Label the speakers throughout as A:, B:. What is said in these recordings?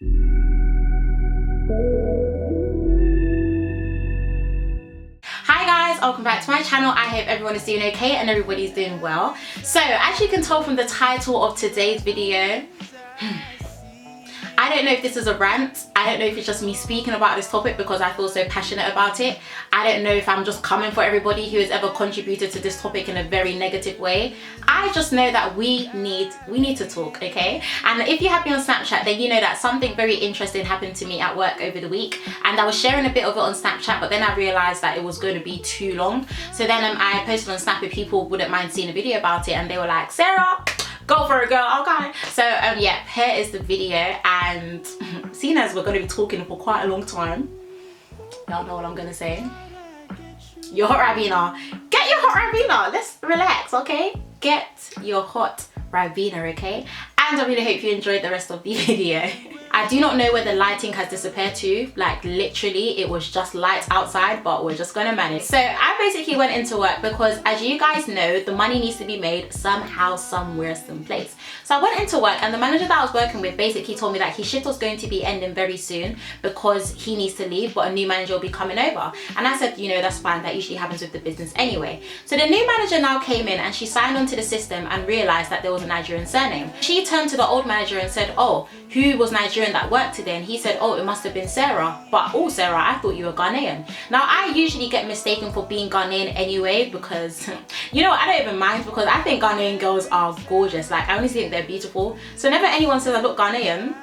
A: Hi guys, welcome back to my channel. I hope everyone is doing okay and everybody's doing well. So as you can tell from the title of today's video, I don't know if this is a rant. I don't know if it's just me speaking about this topic because I feel so passionate about it. I don't know if I'm just coming for everybody who has ever contributed to this topic in a very negative way. I just know that we need to talk, okay? And if you have me on Snapchat, then you know that something very interesting happened to me at work over the week, and I was sharing a bit of it on Snapchat, but then I realized that it was going to be too long. So then I posted on Snap if people wouldn't mind seeing a video about it, and they were like, Sarah, go for it, girl. Okay. So yeah, here is the video, and seeing as we're going to be talking for quite a long time, y'all know what I'm gonna say. Your hot Ravina, get your hot Ravina. Let's relax, okay? Get your hot Ravina, okay? And I really hope you enjoyed the rest of the video. I do not know where the lighting has disappeared to. Like literally it was just light outside, but we're just gonna manage. So I basically went into work because, as you guys know, the money needs to be made somehow, somewhere, someplace. So I went into work, and the manager that I was working with basically told me that his shift was going to be ending very soon because he needs to leave, but a new manager will be coming over. And I said, you know, that's fine, that usually happens with the business anyway. So the new manager now came in, and she signed onto the system and realized that there was a Nigerian surname. She turned to the old manager and said, oh, who was Nigerian that worked today? And he said, oh, it must have been Sarah. But oh, Sarah, I thought you were Ghanaian. Now I usually get mistaken for being Ghanaian anyway because you know, I don't even mind, because I think Ghanaian girls are gorgeous. Like I honestly think they're beautiful. So whenever anyone says I look Ghanaian,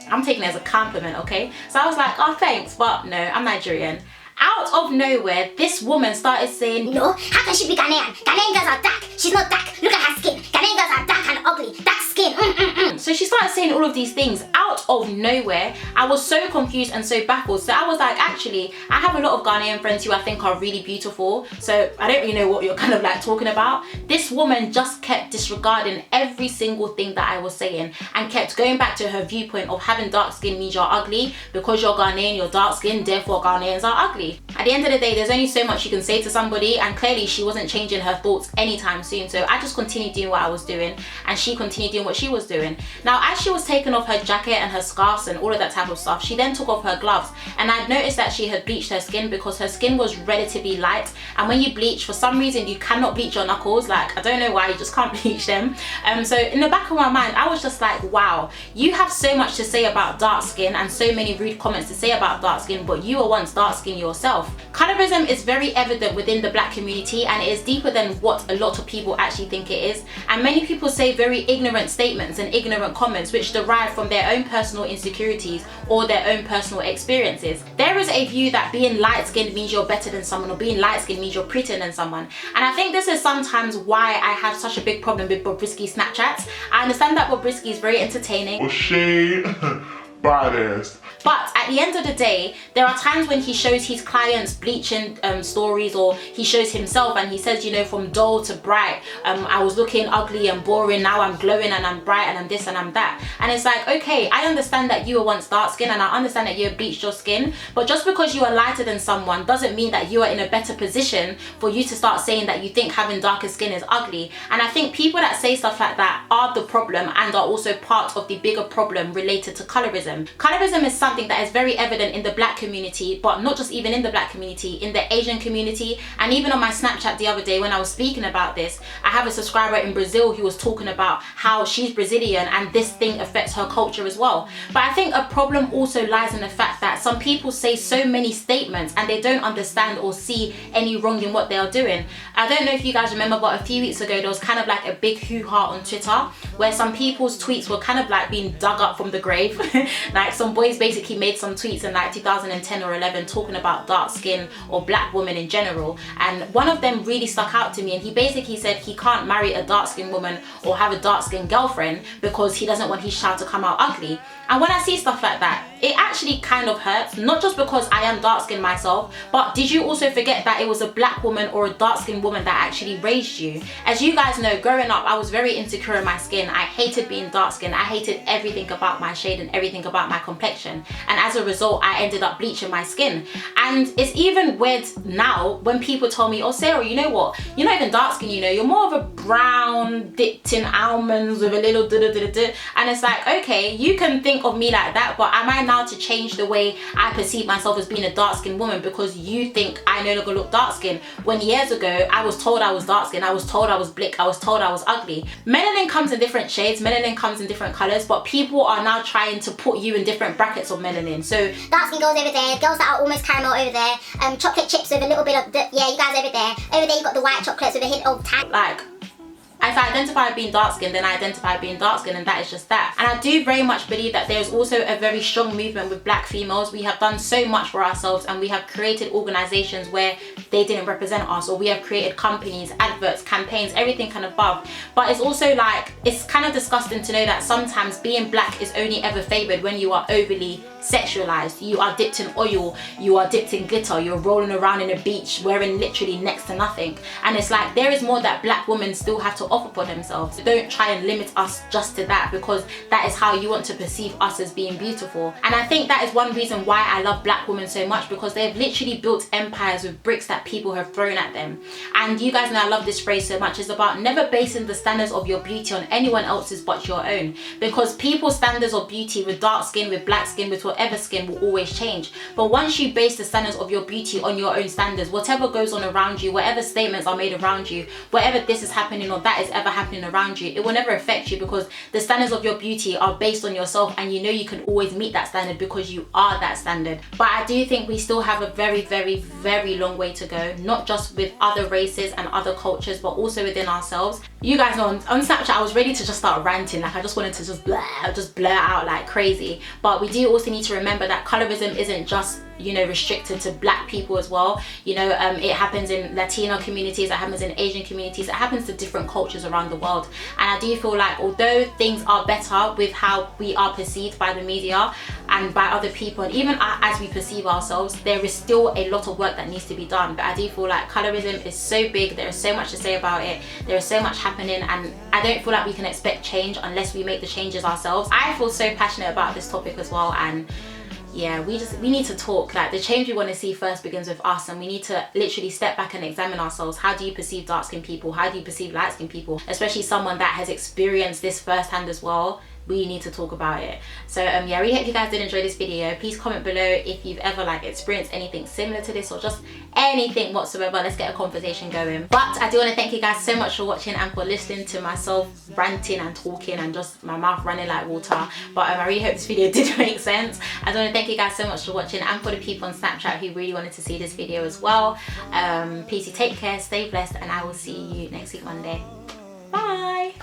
A: I'm taking it as a compliment, okay? So I was like, oh thanks, but no, I'm Nigerian. Out of nowhere, this woman started saying,
B: no, how can she be Ghanaian? Ghanaian girls are dark. She's not dark. Look at her skin. Ghanaian girls are dark and ugly. Dark skin.
A: So she started saying all of these things out of nowhere. I was so confused and so baffled. So I was like, actually, I have a lot of Ghanaian friends who I think are really beautiful. So I don't really know what you're kind of like talking about. This woman just kept disregarding every single thing that I was saying and kept going back to her viewpoint of having dark skin means you're ugly. Because you're Ghanaian, you're dark skinned, therefore Ghanaians are ugly. At the end of the day, there's only so much you can say to somebody, and clearly she wasn't changing her thoughts anytime soon. So I just continued doing what I was doing, and she continued doing what she was doing. Now as she was taking off her jacket and her scarves and all of that type of stuff, she then took off her gloves, and I'd noticed that she had bleached her skin because her skin was relatively light, and when you bleach, for some reason you cannot bleach your knuckles. Like I don't know why, you just can't bleach them. So in the back of my mind, I was just like, wow, you have so much to say about dark skin and so many rude comments to say about dark skin, but you were once dark skin yourself. Colorism is very evident within the black community, and it is deeper than what a lot of people actually think it is. And many people say very ignorant statements and ignorant comments which derive from their own personal insecurities or their own personal experiences. There is a view that being light-skinned means you're better than someone, or being light-skinned means you're prettier than someone. And I think this is sometimes why I have such a big problem with Bobrisky Snapchats. I understand that Bobrisky is very entertaining.
C: Shade, badass.
A: But at the end of the day, there are times when he shows his clients bleaching stories, or he shows himself and he says, you know, from dull to bright, I was looking ugly and boring, now I'm glowing and I'm bright and I'm this and I'm that. And it's like, okay, I understand that you were once dark skinned and I understand that you have bleached your skin, but just because you are lighter than someone doesn't mean that you are in a better position for you to start saying that you think having darker skin is ugly. And I think people that say stuff like that are the problem, and are also part of the bigger problem related to colorism. Colorism is something that is very evident in the black community, but not just even in the black community, in the Asian community. And even on my Snapchat the other day when I was speaking about this, I have a subscriber in Brazil who was talking about how she's Brazilian and this thing affects her culture as well. But I think a problem also lies in the fact that some people say so many statements and they don't understand or see any wrong in what they are doing. I don't know if you guys remember, but a few weeks ago there was kind of like a big hoo-ha on Twitter where some people's tweets were kind of like being dug up from the grave. Like some boys basically made some tweets in like 2010 or 11 talking about dark skin or black women in general, and one of them really stuck out to me, and he basically said he can't marry a dark skinned woman or have a dark skinned girlfriend because he doesn't want his child to come out ugly. And when I see stuff like that, it actually kind of hurts, not just because I am dark skinned myself, but did you also forget that it was a black woman or a dark skinned woman that actually raised you? As you guys know, growing up, I was very insecure in my skin. I hated being dark skinned. I hated everything about my shade and everything about my complexion. And as a result, I ended up bleaching my skin. And it's even weird now when people tell me, oh Sarah, you know what? You're not even dark skinned, you know, you're more of a brown dipped in almonds with a little da-da-da-da-da. And it's like, okay, you can think of me like that, but am I now to change the way I perceive myself as being a dark skinned woman because you think I no longer look dark skinned? When years ago, I was told I was dark skinned, I was told I was blick, I was told I was ugly. Melanin comes in different shades, melanin comes in different colors, but people are now trying to put you in different brackets of melanin. So
B: dark skin girls over there, girls that are almost caramel over there, chocolate chips with a little bit of, yeah, you guys over there. Over there you got the white chocolates with a hint of tan.
A: Like, if I identify being dark skinned, then I identify being dark skinned, and that is just that. And I do very much believe that there's also a very strong movement with black females. We have done so much for ourselves, and we have created organizations where they didn't represent us, or we have created companies, adverts, campaigns, everything kind of above. But it's also like, it's kind of disgusting to know that sometimes being black is only ever favored when you are overly sexualized. You are dipped in oil, you are dipped in glitter, you're rolling around in a beach wearing literally next to nothing. And it's like, there is more that black women still have to offer for themselves. So don't try and limit us just to that, because that is how you want to perceive us as being beautiful. And I think that is one reason why I love black women so much, because they've literally built empires with bricks that people have thrown at them. And you guys know I love this phrase so much. It's about never basing the standards of your beauty on anyone else's but your own, because people's standards of beauty with dark skin, with black skin, with whatever skin will always change. But once you base the standards of your beauty on your own standards, whatever goes on around you, whatever statements are made around you, whatever this is happening or that is ever happening around you, it will never affect you, because the standards of your beauty are based on yourself, and you know you can always meet that standard because you are that standard. But I do think we still have a very, very, very long way to go, not just with other races and other cultures, but also within ourselves. You guys know on Snapchat I was ready to just start ranting, like I just wanted to just blur out like crazy. But we do also need to remember that colorism isn't just, you know, restricted to black people as well. You know, it happens in Latino communities, it happens in Asian communities, it happens to different cultures around the world. And I do feel like although things are better with how we are perceived by the media and by other people, and even as we perceive ourselves, there is still a lot of work that needs to be done. But I do feel like colorism is so big, there is so much to say about it, there is so much happening, and I don't feel like we can expect change unless we make the changes ourselves. I feel so passionate about this topic as well, and yeah, we need to talk. Like, the change we want to see first begins with us, and we need to literally step back and examine ourselves. How do you perceive dark skinned people? How do you perceive light skinned people? Especially someone that has experienced this firsthand as well. We need to talk about it. So yeah, I really hope you guys did enjoy this video. Please comment below if you've ever like experienced anything similar to this, or just anything whatsoever. Let's get a conversation going. But I do want to thank you guys so much for watching and for listening to myself ranting and talking and just my mouth running like water. But I really hope this video did make sense. I do want to thank you guys so much for watching, and for the people on Snapchat who really wanted to see this video as well. Please do take care, stay blessed, and I will see you next week Monday. Bye.